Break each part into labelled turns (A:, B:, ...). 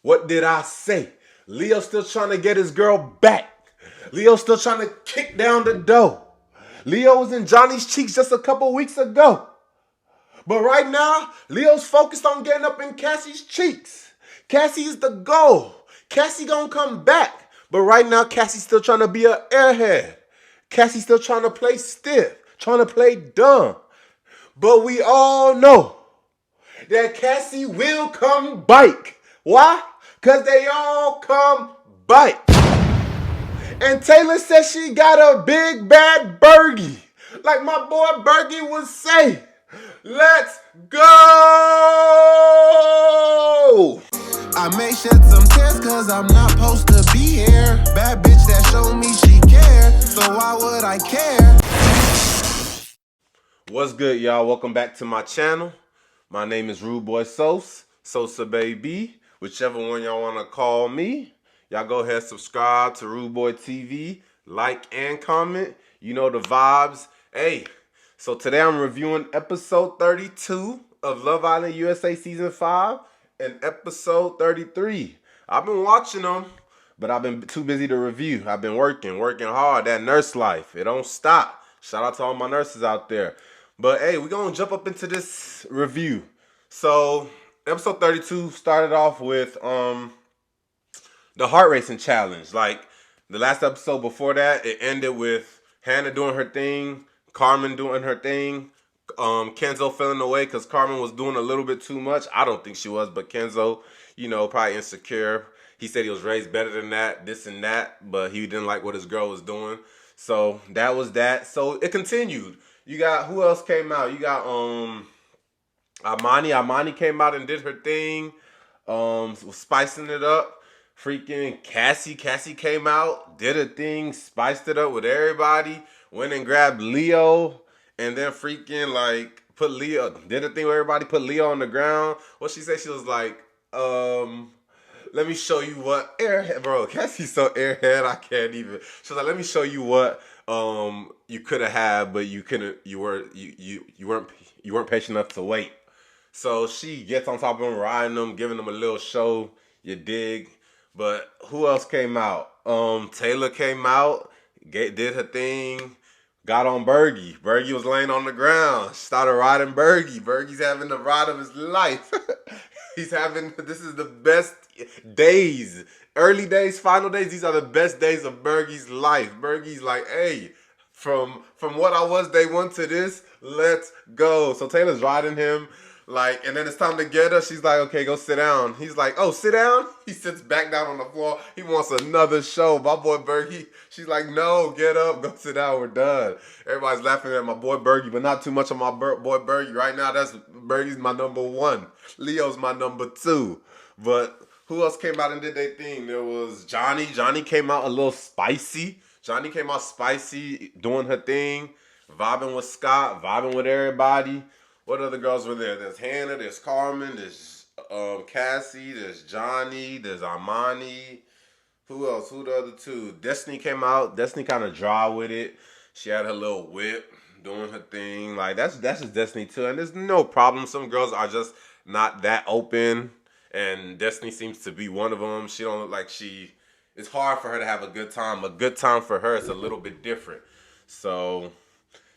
A: What did I say? Leo still trying to get his girl back. Leo still trying to kick down the door. Leo was in Johnny's cheeks just a couple weeks ago. But right now, Leo's focused on getting up in Kassy's cheeks. Kassy is the goal. Kassy gonna come back. But right now, Kassy's still trying to be an airhead. Kassy's still trying to play stiff, trying to play dumb. But we all know that Kassy will come bike. Why? Because they all come bike. And Taylor says she got a big bad Bergie. Like my boy Bergie would say, let's go!
B: I may shed some tears cause I'm not supposed to be here. Bad bitch that showed me she cared, so why would I care?
A: What's good, y'all? Welcome back to my channel. My name is rudeboisos, Sosa baby, whichever one y'all want to call me. Y'all go ahead, subscribe to Rude Boy TV, like and comment. You know the vibes. Hey, so today I'm reviewing episode 32 of Love Island USA Season 5 and episode 33. I've been watching them, but I've been too busy to review. I've been working hard. That nurse life, it don't stop. Shout out to all my nurses out there. But hey, we're going to jump up into this review. So episode 32 started off with the heart racing challenge. Like the last episode before that, it ended with Hannah doing her thing, Carmen doing her thing, Kenzo feeling away because Carmen was doing a little bit too much. I don't think she was, but Kenzo, you know, probably insecure. He said he was raised better than that, this and that, but he didn't like what his girl was doing. So that was that. So it continued. You got, who else came out? You got Amani. Amani came out and did her thing. Was spicing it up. Freaking Kassy. Kassy came out, did a thing, spiced it up with everybody. Went and grabbed Leo, and then freaking like put Leo, did a thing with everybody, put Leo on the ground. What she said, she was like, let me show you what airhead, bro. Kassy's so airhead, I can't even. She was like, let me show you what you could have had, but you couldn't. You weren't patient enough to wait. So she gets on top of him, riding him, giving him a little show. You dig? But who else came out? Taylor came out, did her thing, got on Bergie. Bergie was laying on the ground, started riding Bergie. Bergie's having the ride of his life. This is the best days. Early days, final days, these are the best days of Bergie's life. Bergie's like, hey, from what I was day one to this, let's go. So Taylor's riding him. Like, and then it's time to get her. She's like, okay, go sit down. He's like, oh, sit down? He sits back down on the floor. He wants another show. My boy Bergie, she's like, no, get up, go sit down, we're done. Everybody's laughing at my boy Bergie, but not too much on my boy Bergie. Right now, Bergie's my number one. Leo's my number two. But who else came out and did their thing? There was Johnny. Johnny came out a little spicy. Johnny came out spicy, doing her thing, vibing with Scott, vibing with everybody. What other girls were there? There's Hannah, there's Carmen, there's Kassy, there's Johnny, there's Armani. Who else? Who the other two? Destiny came out. Destiny kind of dry with it. She had her little whip, doing her thing. Like that's just Destiny too. And there's no problem. Some girls are just not that open, and Destiny seems to be one of them. She don't look like she. It's hard for her to have a good time. A good time for her is a little bit different. So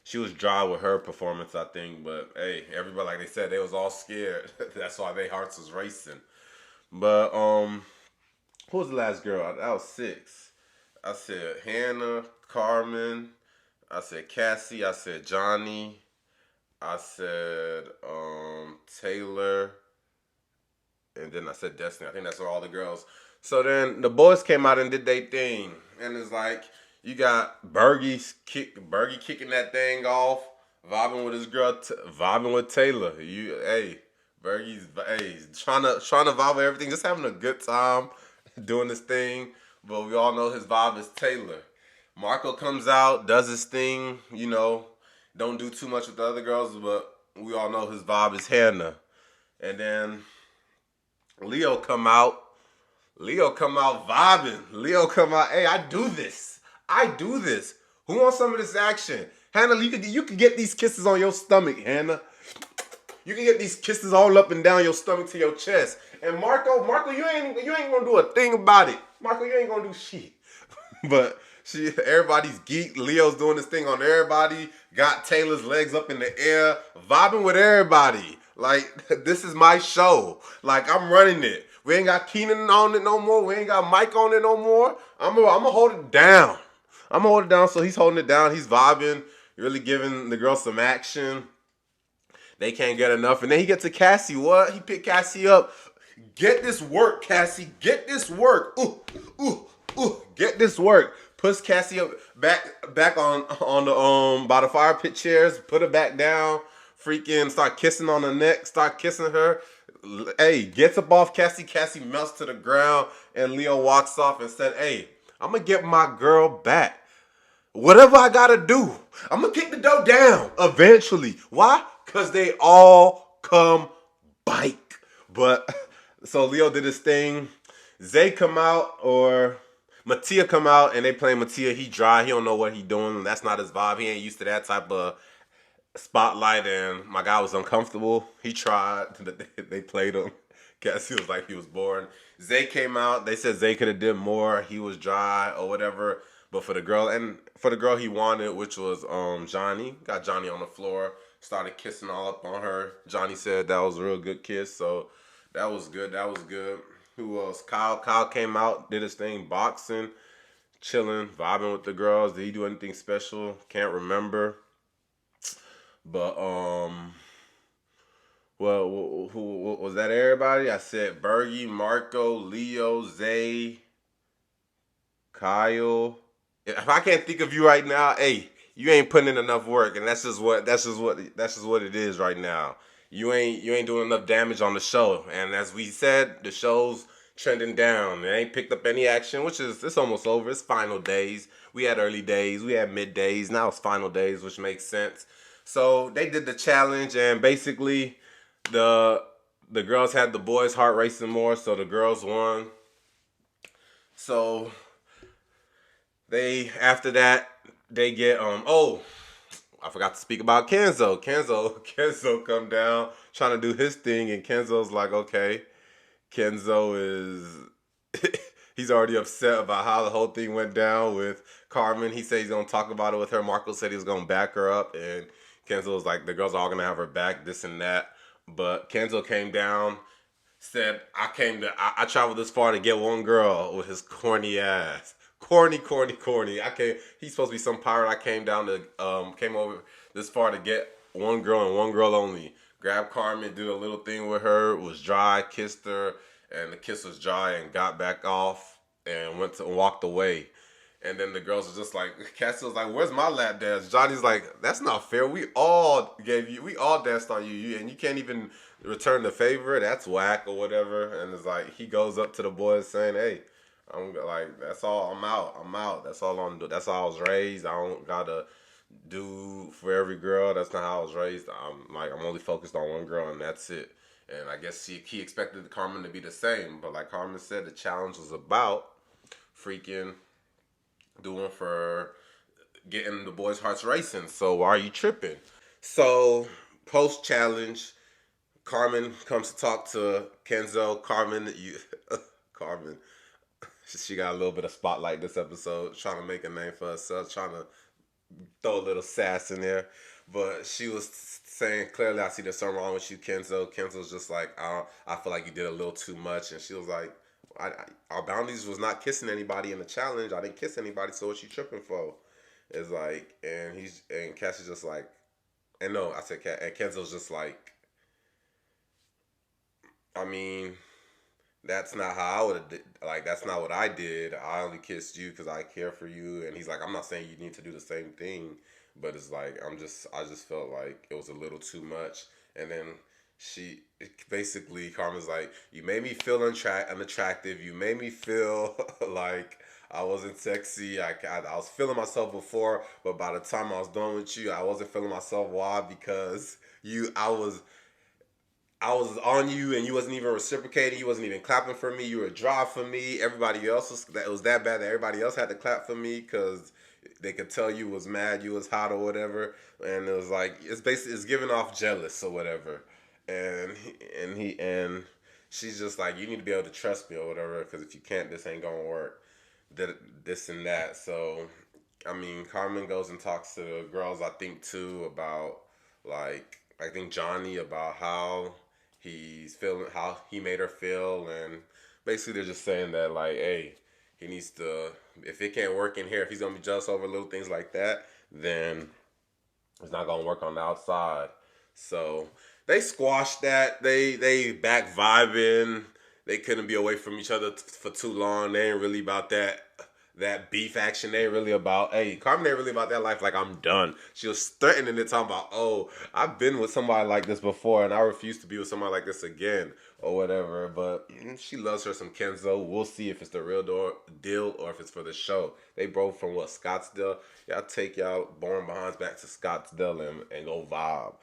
A: she was dry with her performance, I think. But hey, everybody, like they said, they was all scared. That's why their hearts was racing. But who was the last girl? That was 6. I said Hannah, Carmen. I said Kassy. I said Johnny. I said Taylor. And then I said Destiny. I think that's all the girls. So then the boys came out and did their thing. And it's like, you got Bergie kicking that thing off, vibing with his girl, vibing with Taylor. Bergie's trying to vibe with everything, just having a good time doing this thing. But we all know his vibe is Taylor. Marco comes out, does his thing, you know, don't do too much with the other girls, but we all know his vibe is Hannah. And then Leo come out vibing. Leo come out, hey, I do this. Who wants some of this action? Hannah, you could get these kisses on your stomach, Hannah. You can get these kisses all up and down your stomach to your chest. And Marco, you ain't gonna do a thing about it. Marco, you ain't gonna do shit. But everybody's geek. Leo's doing this thing on everybody. Got Taylor's legs up in the air, vibing with everybody. Like, this is my show. Like, I'm running it. We ain't got Keenan on it no more. We ain't got Mike on it no more. I'm gonna hold it down. I'm gonna hold it down. So he's holding it down. He's vibing, really giving the girls some action. They can't get enough. And then he gets to Kassy. What? He picked Kassy up. Get this work, Kassy. Get this work. Get this work. Puts Kassy up back on the by the fire pit chairs. Put her back down. Freaking start kissing on the neck. Start kissing her. Hey, gets up off Kassy. Kassy melts to the ground. And Leo walks off and said, hey, I'm going to get my girl back. Whatever I got to do. I'm going to kick the door down eventually. Why? Because they all come bike. But, so Leo did his thing. Zay come out, or Mattia come out, and they play Mattia. He dry. He don't know what he doing. That's not his vibe. He ain't used to that type of spotlight, and my guy was uncomfortable. He tried. They played him. Kassy was like he was bored. Zay came out. They said Zay could have did more. He was dry or whatever. But for the girl he wanted, which was Johnny, got Johnny on the floor, started kissing all up on her. Johnny said that was a real good kiss, so that was good. That was good. Who else? Kyle came out, did his thing, boxing, chilling, vibing with the girls. Did he do anything special? Can't remember. But well, who was that? Everybody? I said Bergie, Marco, Leo, Zay, Kyle. If I can't think of you right now, hey, you ain't putting in enough work, and that's just what it is right now. You ain't doing enough damage on the show, and as we said, the show's trending down. It ain't picked up any action, which is it's almost over. It's final days. We had early days, we had mid days. Now it's final days, which makes sense. So they did the challenge, and basically the girls had the boys' heart racing more, so the girls won. So after that they get I forgot to speak about Kenzo. Kenzo come down trying to do his thing, and Kenzo's like, okay. Kenzo is he's already upset about how the whole thing went down with Carmen. He said he's gonna talk about it with her. Marco said he was gonna back her up, and Kenzo was like, the girls are all gonna have her back, this and that. But Kenzo came down, said, I traveled this far to get one girl with his corny ass. Corny. He's supposed to be some pirate. I came over this far to get one girl and one girl only. Grabbed Carmen, did a little thing with her, was dry, kissed her, and the kiss was dry, and got back off and walked away. And then the girls were just like, Kassy was like, where's my lap dance? Johnny's like, that's not fair. We all danced on you, and you can't even return the favor. That's whack or whatever. And it's like, he goes up to the boys saying, hey, I'm like, that's all. I'm out. That's all I'm doing. That's how I was raised. I don't gotta do for every girl. That's not how I was raised. I'm only focused on one girl, and that's it. And I guess he expected Carmen to be the same, but like Carmen said, the challenge was about freaking doing for getting the boys' hearts racing. So why are you tripping? So post challenge, Carmen comes to talk to Kenzo. Carmen, she got a little bit of spotlight this episode, trying to make a name for herself, trying to throw a little sass in there. But she was saying, clearly, I see there's something wrong with you, Kenzo. Kenzo's just like, I feel like you did a little too much. And she was like, our boundaries was not kissing anybody in the challenge. I didn't kiss anybody, so what you tripping for? It's like, and Kassy's just like, and no, I said, and Kenzo's just like, I mean, that's not how I would have, like, that's not what I did. I only kissed you because I care for you. And he's like, I'm not saying you need to do the same thing, but it's like, I just felt like it was a little too much. And then Carmen's like, you made me feel unattractive. You made me feel like I wasn't sexy. I was feeling myself before, but by the time I was done with you, I wasn't feeling myself. Why? Because I was on you, and you wasn't even reciprocating. You wasn't even clapping for me. You were dry for me. Everybody else it was that bad that everybody else had to clap for me because they could tell you was mad, you was hot or whatever. And it was like, it's giving off jealous or whatever. and she's just like, you need to be able to trust me or whatever, because if you can't, this ain't gonna work. This and that. So, I mean, Carmen goes and talks to the girls, I think, too, about, like, I think Johnny, about how he's feeling, how he made her feel, and basically they're just saying that, like, hey, he needs to, if it can't work in here, if he's gonna be jealous over little things like that, then it's not gonna work on the outside. So they squashed that. They back vibing. They couldn't be away from each other for too long. They ain't really about that beef action. They ain't really about, hey, Carmen ain't really about that life. Like, I'm done. She was threatening it, talking about, oh, I've been with somebody like this before, and I refuse to be with somebody like this again, or whatever. But she loves her some Kenzo. We'll see if it's the real deal or if it's for the show. They both from what, Scottsdale? Y'all take y'all born behinds back to Scottsdale and go vibe.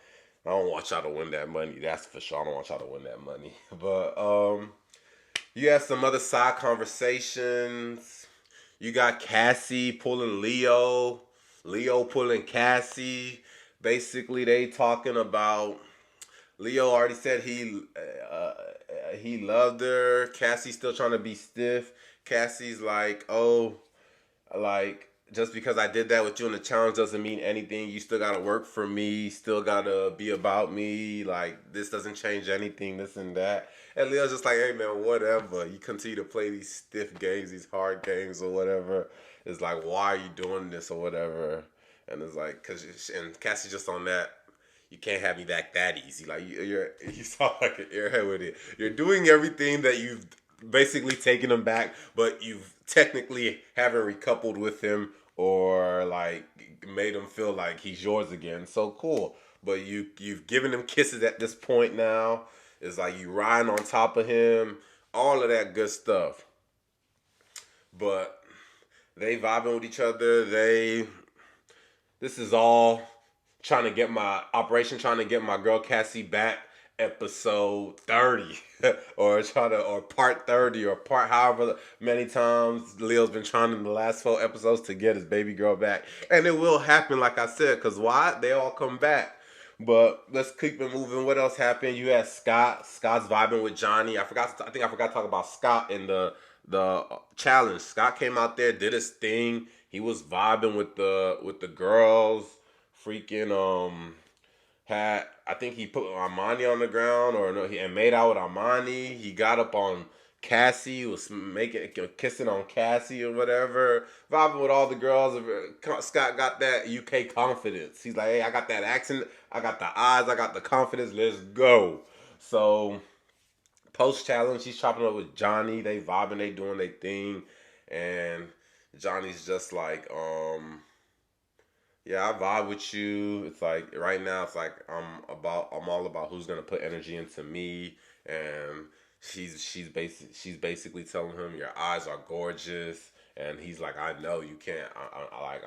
A: I don't want y'all to win that money. That's for sure. I don't want y'all to win that money. But you have some other side conversations. You got Kassy pulling Leo. Leo pulling Kassy. Basically, they talking about, Leo already said he loved her. Kassy's still trying to be stiff. Kassy's like, oh, like, just because I did that with you in the challenge doesn't mean anything. You still gotta work for me. Still gotta be about me. Like, this doesn't change anything. This and that. And Leo's just like, hey man, whatever. You continue to play these stiff games, these hard games or whatever. It's like, why are you doing this or whatever? And it's like, and Kassy's just on that. You can't have me back that easy. Like, you sound like an airhead with it. You're doing everything that you've basically taken him back, but you've technically haven't recoupled with him or like made him feel like he's yours again. So cool. But you've given him kisses at this point now. It's like you riding on top of him, all of that good stuff. But they vibing with each other. This is all trying to get my girl Kassy back, episode 30 or part 30 or part however many times Leo's been trying in the last 4 episodes to get his baby girl back. And it will happen, like I said, because why? They all come back. But let's keep it moving. What else happened? You had Scott. Scott's vibing with Johnny. I forgot to talk about Scott in the challenge. Scott came out there, did his thing. He was vibing with the girls. Freaking I think he put Armani on the ground, or no, and made out with Armani. He got up on Kassy, was kissing on Kassy or whatever, vibing with all the girls. Scott got that UK confidence. He's like, hey, I got that accent, I got the eyes, I got the confidence. Let's go. So post challenge, he's chopping up with Johnny. They vibing, they doing their thing, and Johnny's just like, yeah, I vibe with you. It's like right now, it's like I'm all about who's gonna put energy into me, and she's basically telling him your eyes are gorgeous, and he's like, I know you can't.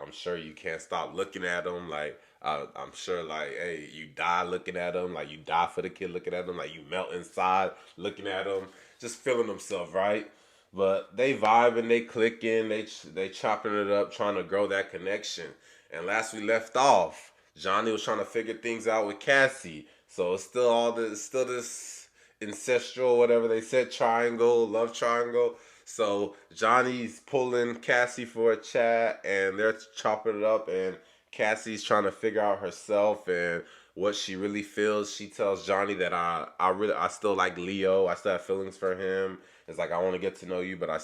A: I'm sure you can't stop looking at him. Like I'm sure, like, hey, you die looking at him. Like you die for the kid looking at him. Like you melt inside looking at him, just feeling himself, right? But they vibing, they clicking, they chopping it up, trying to grow that connection. And last we left off, Johnny was trying to figure things out with Kassy. So it's still this ancestral, whatever they said, triangle, love triangle. So Johnny's pulling Kassy for a chat, and they're chopping it up, and Kassy's trying to figure out herself and what she really feels. She tells Johnny that I still like Leo. I still have feelings for him. It's like, I want to get to know you, but I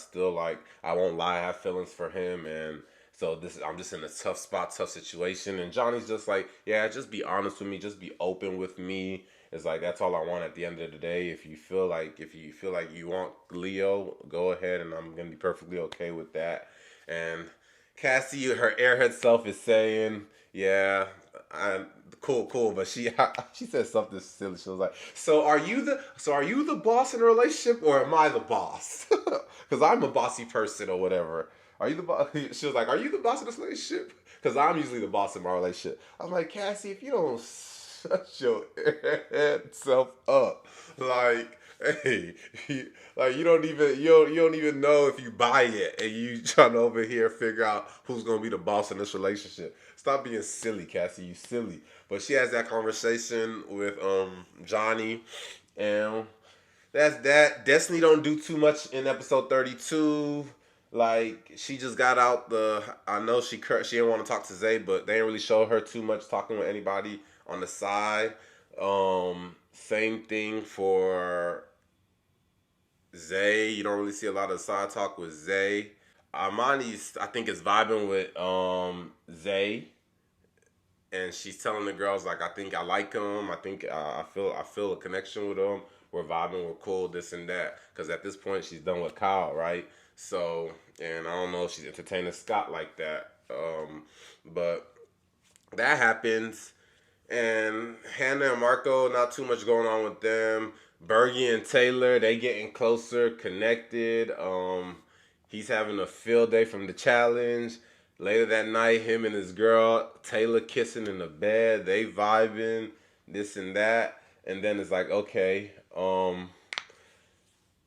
A: won't lie, I have feelings for him. And so I'm just in a tough spot, tough situation. And Johnny's just like, yeah, just be honest with me. Just be open with me. It's like, that's all I want at the end of the day. If you feel like you want Leo, go ahead, and I'm going to be perfectly okay with that. And Kassy, her airhead self, is saying, yeah, cool, but she said something silly. She was like, so are you the boss in a relationship, or am I the boss? Because I'm a bossy person or whatever. Are you the boss? She was like, are you the boss in this relationship? Because I'm usually the boss in my relationship. I'm like, Kassy, if you don't shut your head self up, like, Hey, like you don't even know if you buy it, and you trying to over here figure out who's gonna be the boss in this relationship. Stop being silly, Kassy. You silly. But she has that conversation with Johnny, and that's that. Destiny don't do too much in episode 32. Like she just got out the. I know she didn't want to talk to Zay, but they didn't really show her too much talking with anybody on the side. Same thing for Zay. You don't really see a lot of side talk with Zay. Armani's I think is vibing with Zay, and she's telling the girls like I think I like him. I think I feel a connection with him. We're vibing. We're cool. This and that. Because at this point she's done with Kyle, right? So and I don't know if she's entertaining Scott like that. But that happens. And Hannah and Marco, not too much going on with them. Bergie and Taylor, they getting closer, connected. He's having a field day from the challenge. Later that night, him and his girl, Taylor kissing in the bed. They vibing, this and that. And then it's like, okay,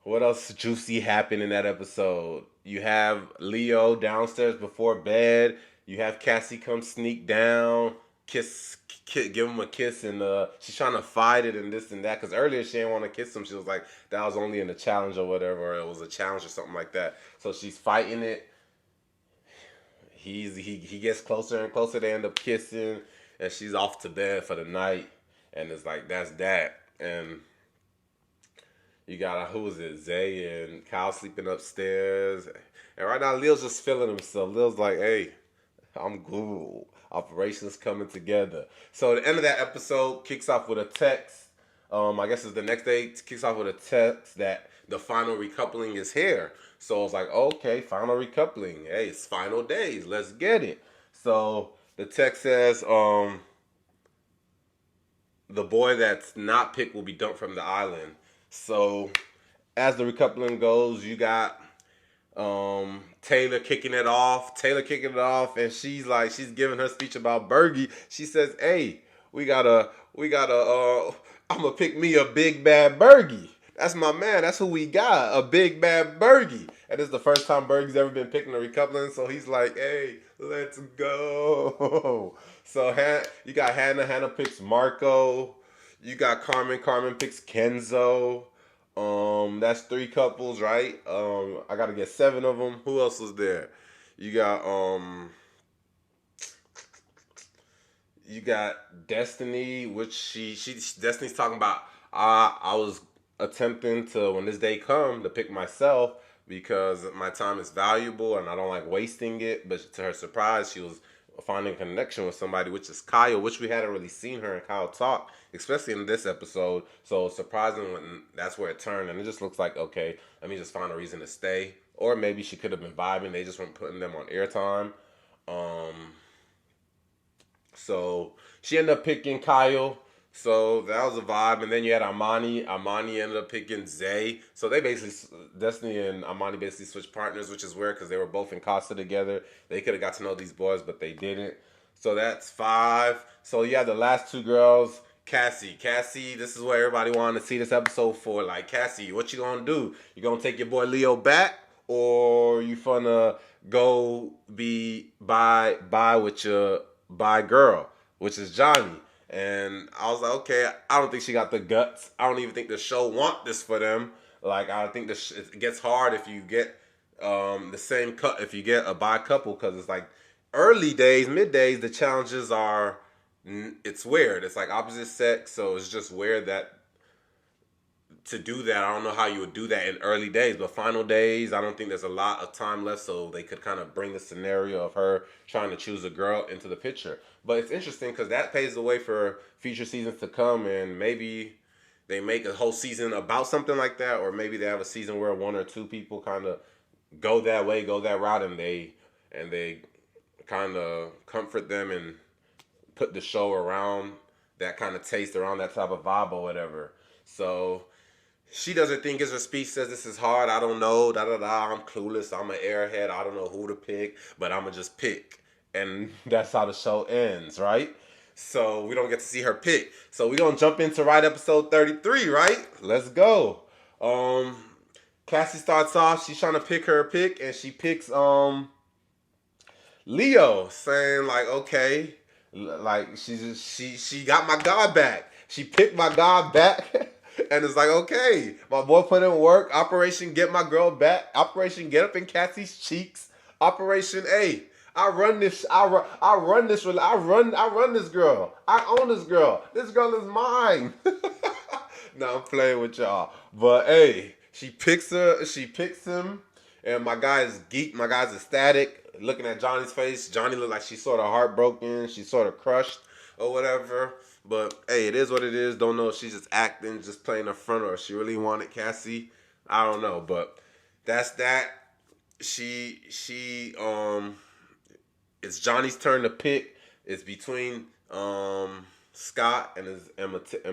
A: what else juicy happened in that episode? You have Leo downstairs before bed. You have Kassy come sneak down, give him a kiss, and she's trying to fight it and this and that. Because earlier she didn't want to kiss him. She was like, that was only in the challenge or whatever. Or it was a challenge or something like that. So she's fighting it. He gets closer and closer. They end up kissing, and she's off to bed for the night. And it's like that's that. And you got who was it? Zay and Kyle sleeping upstairs. And right now Leo's just feeling himself. Leo's like, hey, I'm good. Operations coming together. So the end of that episode kicks off with a text. I guess it's the next day. Kicks off with a text that the final recoupling is here. So I was like, okay, final recoupling. Hey, it's final days. Let's get it. So the text says, the boy that's not picked will be dumped from the island. So as the recoupling goes, you got Taylor kicking it off. And she's giving her speech about Bergie. She says, hey, we gotta I'm gonna pick me a big bad Bergie. That's my man. That's who we got. A big bad Bergie. And it's the first time Bergie's ever been picked in a recoupling. So he's like, hey, let's go. So you got Hannah. Hannah picks Marco. You got Carmen. Carmen picks Kenzo. That's 3 couples, right? I gotta get 7 of them. Who else was there? You got Destiny, which she Destiny's talking about. I was attempting to, when this day come, to pick myself because my time is valuable and I don't like wasting it. But to her surprise, she was finding a connection with somebody, which is Kyle, which we hadn't really seen her and Kyle talk, especially in this episode. So it's surprising when that's where it turned, and it just looks like, okay, let me just find a reason to stay. Or maybe she could have been vibing. They just weren't putting them on airtime. So she ended up picking Kyle. So that was a vibe. And then you had Armani. Armani ended up picking Zay. So they basically, Destiny and Armani basically switched partners, which is weird because they were both in Casa together. They could have got to know these boys, but they didn't. So that's 5. So you have the last 2 girls. Kassy, this is what everybody wanted to see this episode for. Like, Kassy, what you gonna do? You gonna take your boy Leo back? Or you finna go be bye with your bye girl, which is Johnny? And I was like, okay, I don't think she got the guts. I don't even think the show want this for them. Like, I think it gets hard if you get the same cut, if you get a bi couple, because it's like early days, mid days, the challenges are, it's weird. It's like opposite sex, so it's just weird that to do that. I don't know how you would do that in early days, but final days, I don't think there's a lot of time left, so they could kind of bring the scenario of her trying to choose a girl into the picture. But it's interesting because that paves the way for future seasons to come, and maybe they make a whole season about something like that, or maybe they have a season where 1 or 2 people kind of go that way, go that route, and they kind of comfort them and put the show around that kind of taste, around that type of vibe or whatever. So she does her thing, gives her speech, says this is hard, I don't know, I'm clueless, I'm an airhead, I don't know who to pick, but I'm going to just pick. And that's how the show ends, right? So we don't get to see her pick. So we're going to jump into episode 33, right? Let's go. Kassy starts off. She's trying to pick her pick, and she picks Leo, saying like, okay, like she got my God back. She picked my God back, and it's like, okay, my boy put in work. Operation Get My Girl Back. Operation Get Up in Kassy's Cheeks. Operation A. I run this. I run this. I run this girl. I own this girl. This girl is mine. No, I'm playing with y'all. But hey, she picks her. She picks him, and my guy is geek. My guy's ecstatic. Looking at Johnny's face, Johnny looked like she's sort of heartbroken. She's sort of crushed or whatever. But hey, it is what it is. Don't know if she's just acting, just playing a front, or if she really wanted Kassy. I don't know. But that's that. It's Johnny's turn to pick. It's between Scott and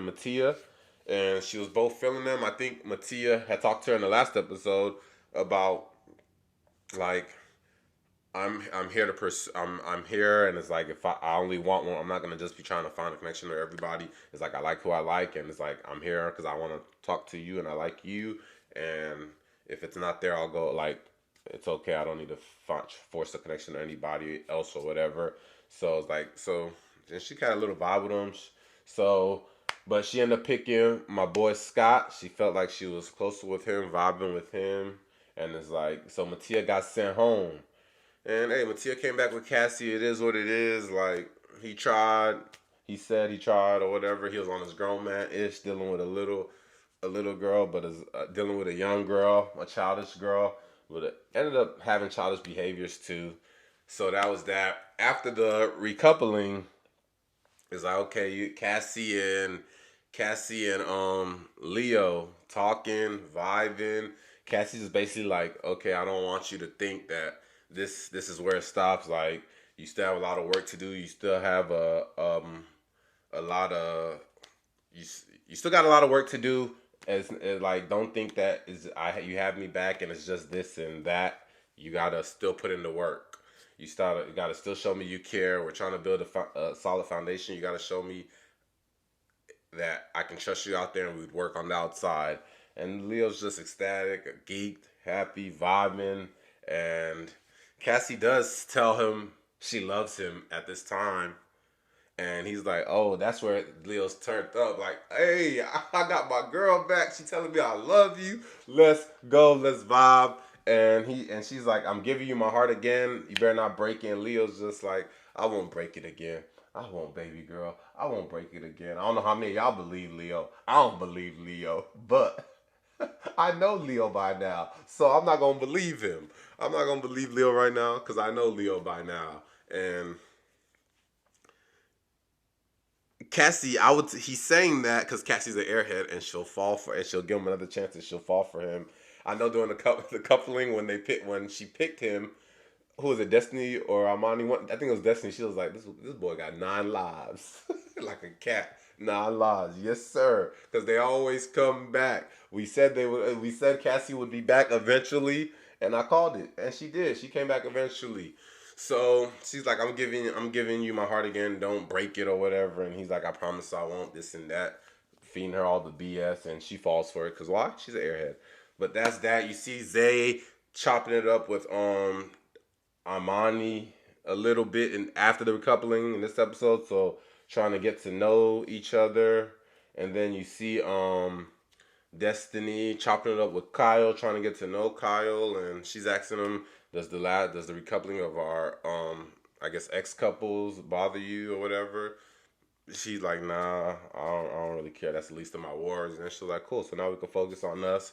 A: Mattia, and she was both feeling them. I think Mattia had talked to her in the last episode about like I'm here to I'm here, and it's like if I only want one, I'm not gonna just be trying to find a connection to everybody. It's like I like who I like, and it's like I'm here because I want to talk to you and I like you, and if it's not there, I'll go like it's okay. I don't need to force a connection to anybody else or whatever. So it's like then she kind of a little vibe with him. So, but she ended up picking my boy Scott. She felt like she was closer with him, vibing with him, and it's like so Mattia got sent home. And hey, Mattia came back with Kassy. It is what it is. Like he tried. He said he tried or whatever. He was on his grown man ish, dealing with a little girl, but is dealing with a young girl, a childish girl. But ended up having childish behaviors too. So that was that. After the recoupling, it's like okay, Kassy and Leo talking, vibing. Kassy's just basically like, okay, I don't want you to think that this is where it stops. Like you still have a lot of work to do. You still have a lot of you still got a lot of work to do. As like don't think that you have me back and it's just this and that. You gotta still put in the work. You gotta still show me you care. We're trying to build a solid foundation. You gotta show me that I can trust you out there and we'd work on the outside. And Leo's just ecstatic, geeked, happy, vibing, and Kassy does tell him she loves him at this time. And he's like, oh, that's where Leo's turned up. Like, hey, I got my girl back. She telling me I love you. Let's go. Let's vibe. And she's like, I'm giving you my heart again. You better not break it. And Leo's just like, I won't break it again. I won't, baby girl. I won't break it again. I don't know how many of y'all believe Leo. I don't believe Leo. But I know Leo by now. So I'm not going to believe him. I'm not going to believe Leo right now because I know Leo by now. And Kassy, he's saying that because Kassy's an airhead and she'll give him another chance and she'll fall for him. I know during the coupling when she picked him, who was it, Destiny or Armani? I think it was Destiny. She was like, this boy got 9 lives, like a cat. 9 lives, yes sir. Because they always come back. We said We said Kassy would be back eventually, and I called it, and she did. She came back eventually. So she's like, I'm giving you my heart again. Don't break it or whatever. And he's like, I promise I won't. This and that, feeding her all the BS, and she falls for it. Cause why? She's an airhead. But that's that. You see Zay chopping it up with Armani a little bit after the recoupling in this episode. So trying to get to know each other, and then you see Destiny chopping it up with Kyle, trying to get to know Kyle, and she's asking him, does the recoupling of our I guess ex couples bother you or whatever? She's like, nah, I don't really care. That's the least of my worries. And she's like, cool. So now we can focus on us.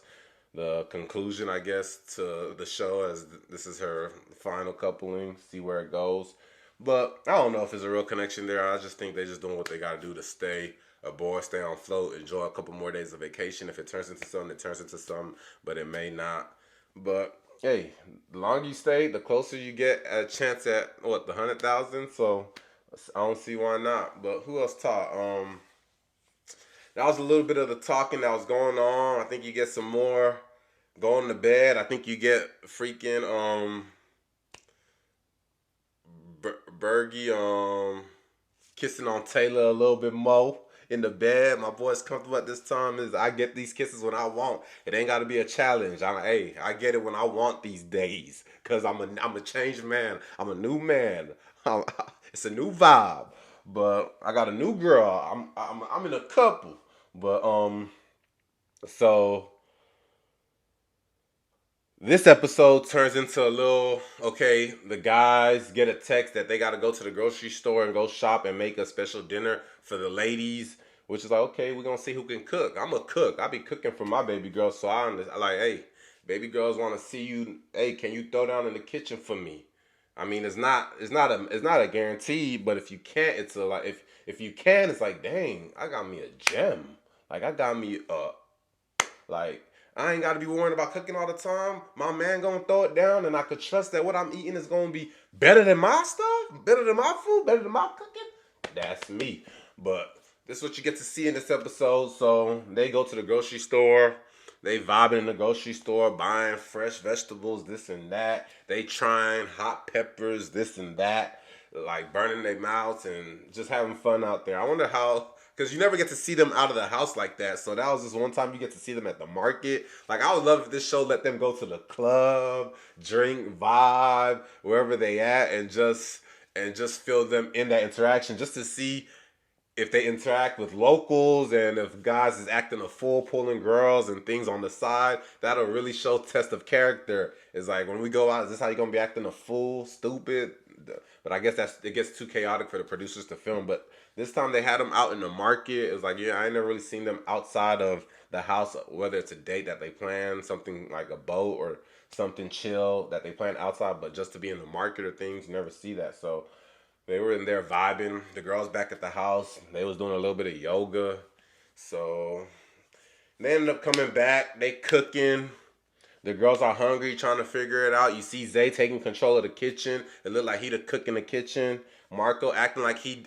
A: The conclusion, I guess, to the show, as this is her final coupling. See where it goes. But I don't know if there's a real connection there. I just think they're just doing what they got to do to stay aboard, stay on float, enjoy a couple more days of vacation. If it turns into something, it turns into something, but it may not. But hey, the longer you stay, the closer you get a chance at the 100,000. So I don't see why not. But who else taught? That was a little bit of the talking that was going on. I think you get some more going to bed. I think you get freaking Bergie kissing on Taylor a little bit more. in the bed. My boy's comfortable at this time. Is I get these kisses when I want. It ain't got to be a challenge. I get it when I want these days. Cause I'm a changed man. I'm a new man. It's a new vibe. But I got a new girl. I'm in a couple. But so this episode turns into a little, okay, the guys get a text that they got to go to the grocery store and go shop and make a special dinner for the ladies, which is like, okay, we're going to see who can cook. I'm a cook. I be cooking for my baby girl, so I understand. Like, hey, baby girls want to see you. Hey, can you throw down in the kitchen for me? I mean, it's not a guarantee, but if you can't, it's a like if you can, it's like, dang, I got me a gem. Like I got me a like I ain't gotta be worrying about cooking all the time. My man gonna throw it down, and I could trust that what I'm eating is gonna be better than my stuff, better than my food, better than my cooking. That's me. But this is what you get to see in this episode. So they go to the grocery store. They vibing in the grocery store, buying fresh vegetables, this and that. They trying hot peppers, this and that, like burning their mouths and just having fun out there. I wonder how, because you never get to see them out of the house like that. So that was just one time you get to see them at the market. Like I would love if this show let them go to the club, drink, vibe, wherever they at, and just feel them in that interaction, just to see if they interact with locals and if guys is acting a fool, pulling girls and things on the side. That'll really show test of character. It's like when we go out, is this how you gonna be acting a fool, stupid? But I guess it gets too chaotic for the producers to film. But this time they had them out in the market. It was like, yeah, I ain't never really seen them outside of the house, whether it's a date that they plan, something like a boat or something chill that they plan outside, but just to be in the market or things, you never see that. So they were in there vibing. The girls back at the house. They was doing a little bit of yoga. So they ended up coming back. They cooking. The girls are hungry, trying to figure it out. You see Zay taking control of the kitchen. It looked like he the cook in the kitchen. Marco acting like he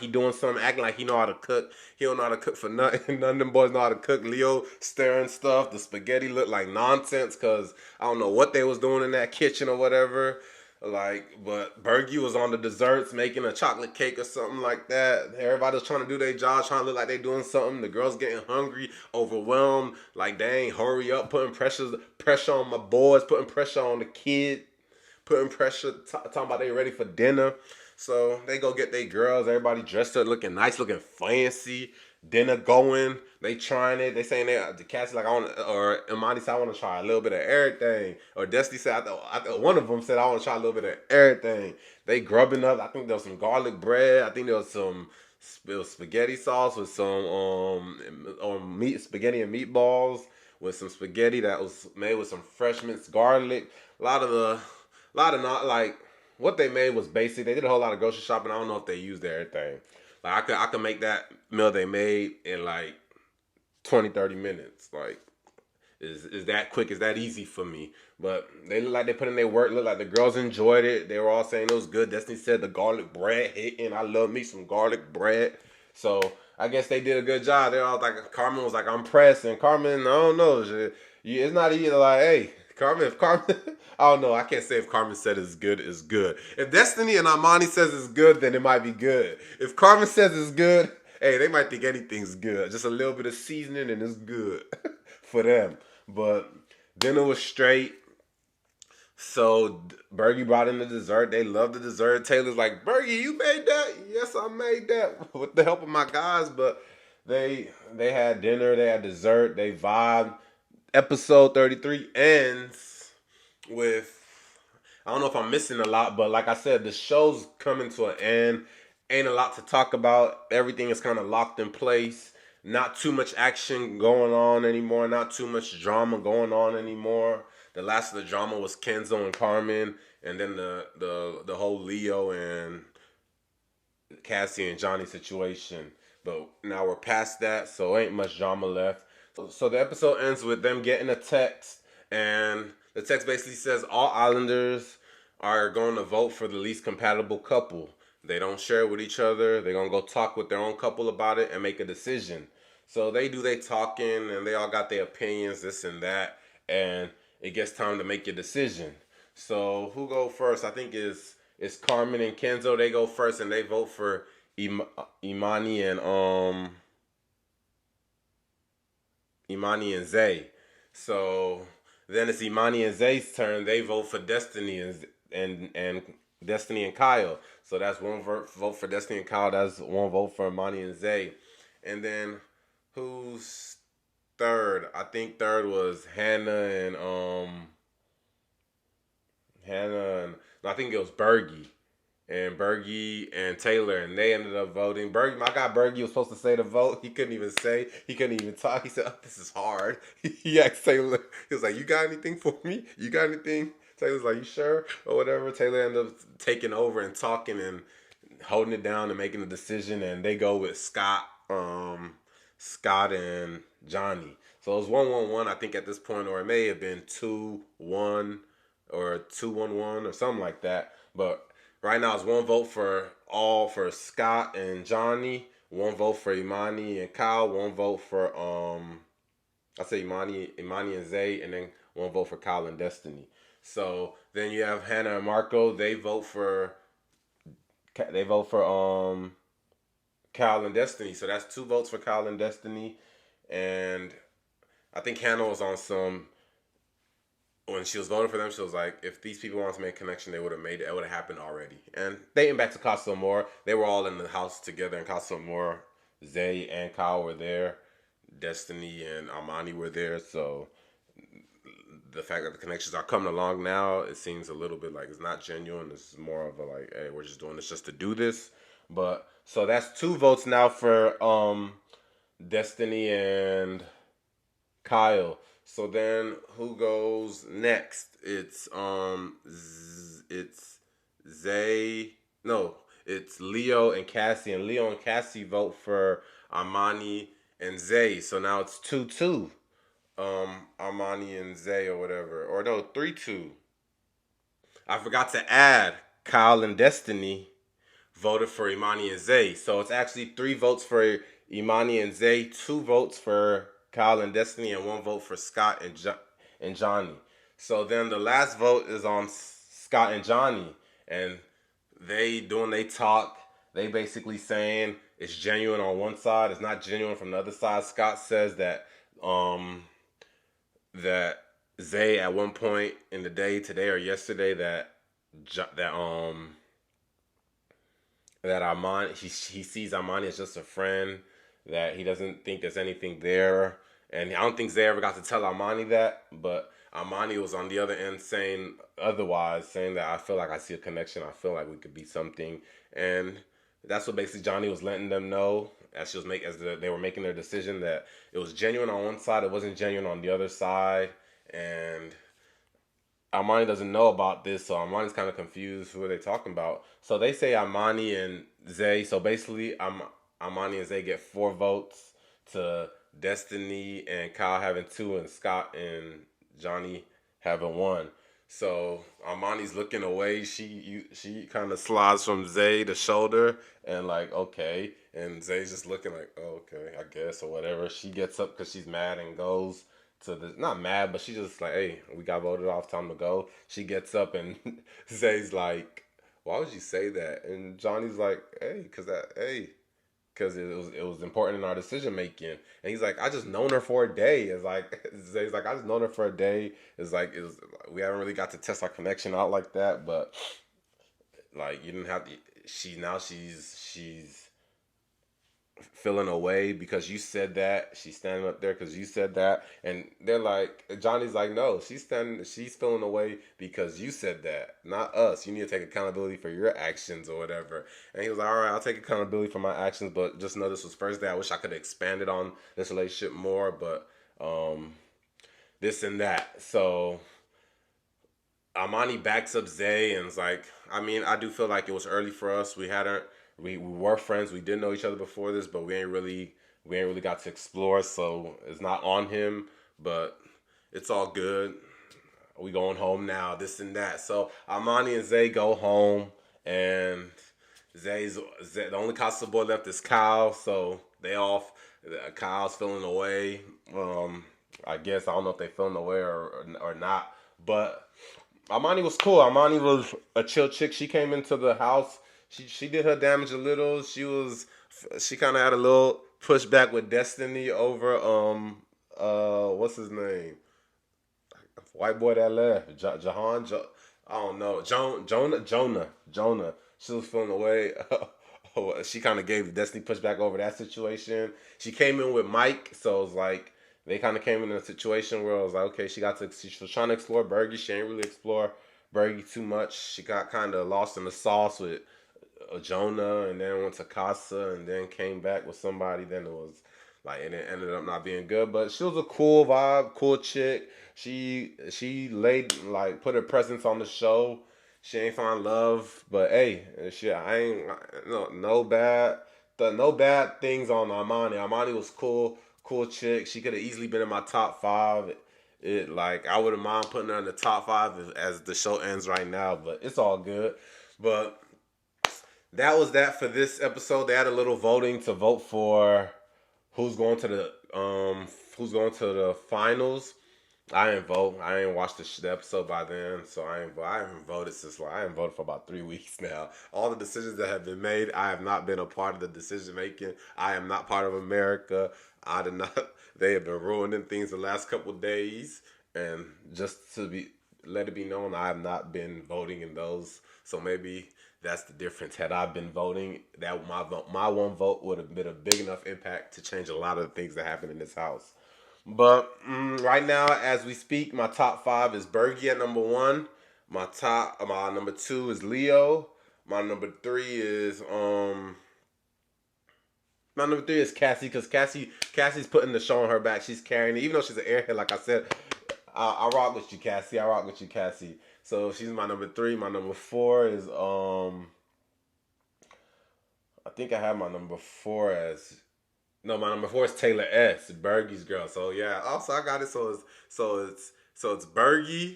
A: doing something, acting like he know how to cook. He don't know how to cook for nothing. None of them boys know how to cook. Leo stirring stuff. The spaghetti looked like nonsense because I don't know what they was doing in that kitchen or whatever. But Bergie was on the desserts, making a chocolate cake or something like that. Everybody was trying to do their job, trying to look like they doing something. The girls getting hungry, overwhelmed. Like, dang, hurry up, putting pressure on my boys, putting pressure on the kid, putting pressure, talking about they ready for dinner. So they go get their girls. Everybody dressed up, looking nice, looking fancy. Dinner going. They trying it. They saying the Kassy like I want, or Imani said I want to try a little bit of everything. Or Destiny said one of them said I want to try a little bit of everything. They grubbing up. I think there was some garlic bread. I think there was some spaghetti sauce with some spaghetti and meatballs with some spaghetti that was made with some fresh minced garlic. A lot of not like what they made was basic. They did a whole lot of grocery shopping. I don't know if they used everything. Like I could make that meal they made in like 20, 30 minutes. Like is that quick? Is that easy for me? But they look like they put in their work. Look like the girls enjoyed it. They were all saying it was good. Destiny said the garlic bread hitting. I love me some garlic bread. So I guess they did a good job. They're all like, Carmen was like, I'm pressed. And Carmen, I don't know. It's not even like, hey, Carmen, if Carmen, I don't know. I can't say if Carmen said it's good, it's good. If Destiny and Imani says it's good, then it might be good. If Carmen says it's good, hey, they might think anything's good. Just a little bit of seasoning and it's good for them. But dinner was straight. So Bergie brought in the dessert. They love the dessert. Taylor's like, Bergie, you made that? Yes, I made that with the help of my guys. But they had dinner. They had dessert. They vibed. Episode 33 ends with, I don't know if I'm missing a lot, but like I said, the show's coming to an end. Ain't a lot to talk about. Everything is kind of locked in place. Not too much action going on anymore. Not too much drama going on anymore. The last of the drama was Kenzo and Carmen, and then the whole Leo and Kassy and Johnny situation. But now we're past that, so ain't much drama left. So the episode ends with them getting a text, and the text basically says all Islanders are going to vote for the least compatible couple. They don't share with each other. They're going to go talk with their own couple about it and make a decision. So they do their talking, and they all got their opinions, this and that, and it gets time to make your decision. So who go first? I think it's Carmen and Kenzo. They go first, and they vote for Imani and Imani and Zay. So then it's Imani and Zay's turn. They vote for Destiny and Destiny and Kyle. So that's one vote for Destiny and Kyle. That's one vote for Imani and Zay. And then who's third? I think third was Hannah and no, I think it was Bergie. And Bergie and Taylor, and they ended up voting. Bergie, my guy Bergie was supposed to say the vote. He couldn't even say. He couldn't even talk. He said, oh, "This is hard." He asked Taylor. He was like, "You got anything for me? You got anything?" Taylor's like, "You sure?" Or whatever. Taylor ended up taking over and talking and holding it down and making the decision. And they go with Scott and Johnny. So it was 1-1-1. I think at this point, or it may have been 2-1 or 2-1-1 or something like that. But right now, it's one vote for Scott and Johnny, one vote for Imani and Kyle, one vote for I say Imani and Zay, and then one vote for Kyle and Destiny. So then you have Hannah and Marco. They vote for Kyle and Destiny. So that's 2 votes for Kyle and Destiny, and I think Hannah was on some. When she was voting for them, she was like, if these people wanted to make a connection, they would have made it. It would have happened already. And dating back to Casa Amor, they were all in the house together in Casa Amor. Zay and Kyle were there. Destiny and Armani were there. So the fact that the connections are coming along now, it seems a little bit like it's not genuine. It's more of a like, hey, we're just doing this just to do this. But so that's 2 votes now for Destiny and Kyle. So then who goes next? It's Zay. No, it's Leo and Kassy. And Leo and Kassy vote for Armani and Zay. So now it's 2-2. Armani and Zay or whatever. Or no, 3-2. I forgot to add Kyle and Destiny voted for Imani and Zay. So it's actually 3 votes for Imani and Zay, 2 votes for Kyle and Destiny, and 1 vote for Scott and Johnny. So then the last vote is on Scott and Johnny, and they talk. They basically saying it's genuine on one side, it's not genuine from the other side. Scott says that that Zay at one point in the day, today or yesterday, that Armani, he sees Armani as just a friend, that he doesn't think there's anything there. And I don't think Zay ever got to tell Armani that, but Armani was on the other end saying otherwise, saying that I feel like I see a connection, I feel like we could be something. And that's what basically Johnny was letting them know as they were making their decision, that it was genuine on one side, it wasn't genuine on the other side. And Armani doesn't know about this, so Armani's kind of confused. Who are they talking about? So they say Armani and Zay. So basically, Armani and Zay get 4 votes to Destiny and Kyle having 2, and Scott and Johnny having 1. So Armani's looking away. She kind of slides from Zay the shoulder and like, okay. And Zay's just looking like, oh, okay, I guess, or whatever. She gets up because she's mad and goes to the, not mad, but she's just like, hey, we got voted off, time to go. She gets up and Zay's like, why would you say that? And Johnny's like, hey, because it was important in our decision making. And he's like, I just known her for a day. It's like, Zay's like, I just known her for a day. We haven't really got to test our connection out like that, but like, you didn't have to. She's feeling away because you said that. She's standing up there because you said that. And they're like, Johnny's like, no, she's feeling away because you said that, not us. You need to take accountability for your actions or whatever. And he was like, all right, I'll take accountability for my actions, but just know this was first day. I wish I could have expanded on this relationship more, but this and that. So Armani backs up Zay and is like, I mean, I do feel like it was early for us. We were friends. We did know each other before this, but we ain't really got to explore. So it's not on him, but it's all good. We going home now, this and that. So Armani and Zay go home, and Zay, the only Casa boy left is Kyle. So they off. Kyle's feeling away. I guess I don't know if they feeling away or not, but Armani was cool. Armani was a chill chick. She came into the house. She did her damage a little. She kind of had a little pushback with Destiny over what's his name? White boy that left, I don't know, Jonah. She was feeling away. She kind of gave Destiny pushback over that situation. She came in with Mike, so it was like they kind of came in a situation where it was like, okay, she was trying to explore Bergie. She ain't really explore Bergie too much. She got kind of lost in the sauce with Jonah, and then went to Kassy, and then came back with somebody. Then it was like, and it ended up not being good. But she was a cool vibe, cool chick. She laid, like, put her presence on the show. She ain't find love, but hey, shit, I ain't no bad things on Armani. Armani was cool chick. She could have easily been in my top five. It like I wouldn't mind putting her in the top five as the show ends right now, but it's all good. But that was that for this episode. They had a little voting to vote for who's going to the finals. I didn't vote. I ain't watched the episode by then, so I haven't voted since I haven't voted for about 3 weeks now. All the decisions that have been made, I have not been a part of the decision making. I am not part of America. I did not. They have been ruining things the last couple of days, and just to let it be known, I have not been voting in those. So maybe that's the difference. Had I been voting, that my one vote would have been a big enough impact to change a lot of the things that happen in this house. But right now, as we speak, my top five is Bergie at number one. My number two is Leo. My number three is Kassy, because Cassie's putting the show on her back. She's carrying it, even though she's an airhead. Like I said, I rock with you, Kassy. I rock with you, Kassy. So she's my number three. My number four is I think I have my number four as. No, my number four is Taylor S, Bergie's girl. So yeah, also I got it. So it's Bergie,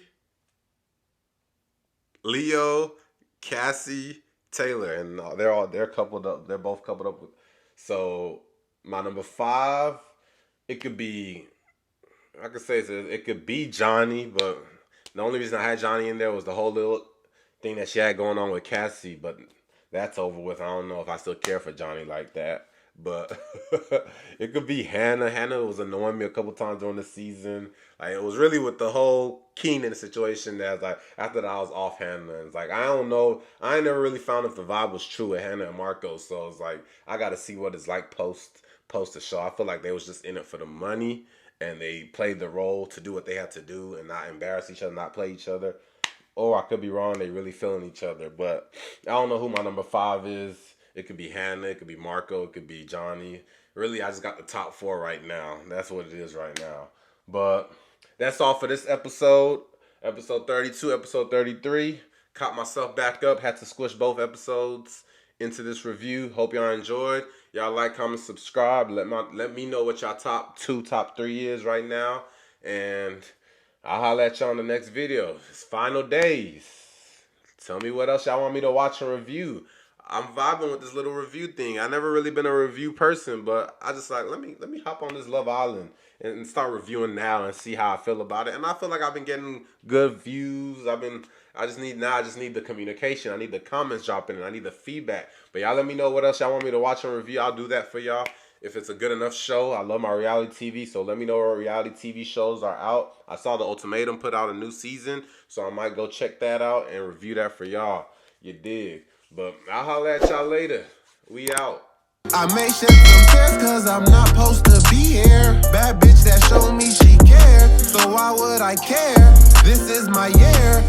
A: Leo, Kassy, Taylor, and they're coupled up. They're both coupled up. So my number five, it could be, I could say it could be Johnny, but the only reason I had Johnny in there was the whole little thing that she had going on with Kassy. But that's over with. I don't know if I still care for Johnny like that. But it could be Hannah. Hannah was annoying me a couple times during the season. Like, it was really with the whole Keenan situation that, like, after that I was off Hannah. And it's like, I don't know. I ain't never really found if the vibe was true with Hannah and Marco. So it's like, I got to see what it's like post the show. I feel like they was just in it for the money, and they played the role to do what they had to do and not embarrass each other, not play each other. Or I could be wrong. They really feeling each other. But I don't know who my number five is. It could be Hannah, it could be Marco, it could be Johnny. Really, I just got the top four right now. That's what it is right now. But that's all for this episode. Episode 32, episode 33. Caught myself back up. Had to squish both episodes into this review. Hope y'all enjoyed. Y'all like, comment, subscribe. Let me know what y'all top 2, top 3 is right now. And I'll holler at y'all in the next video. It's final days. Tell me what else y'all want me to watch and review. I'm vibing with this little review thing. I never really been a review person, but I just like, let me hop on this Love Island and start reviewing now and see how I feel about it. And I feel like I've been getting good views. I just need the communication. I need the comments dropping, and I need the feedback. But y'all let me know what else y'all want me to watch and review. I'll do that for y'all. If it's a good enough show. I love my reality TV, so let me know what reality TV shows are out. I saw The Ultimatum put out a new season, so I might go check that out and review that for y'all. You dig? But I'll holler at y'all later. We out.
B: I may shed some tears cause I'm not supposed to be here. Bad bitch that showed me she cared, so why would I care? This is my year.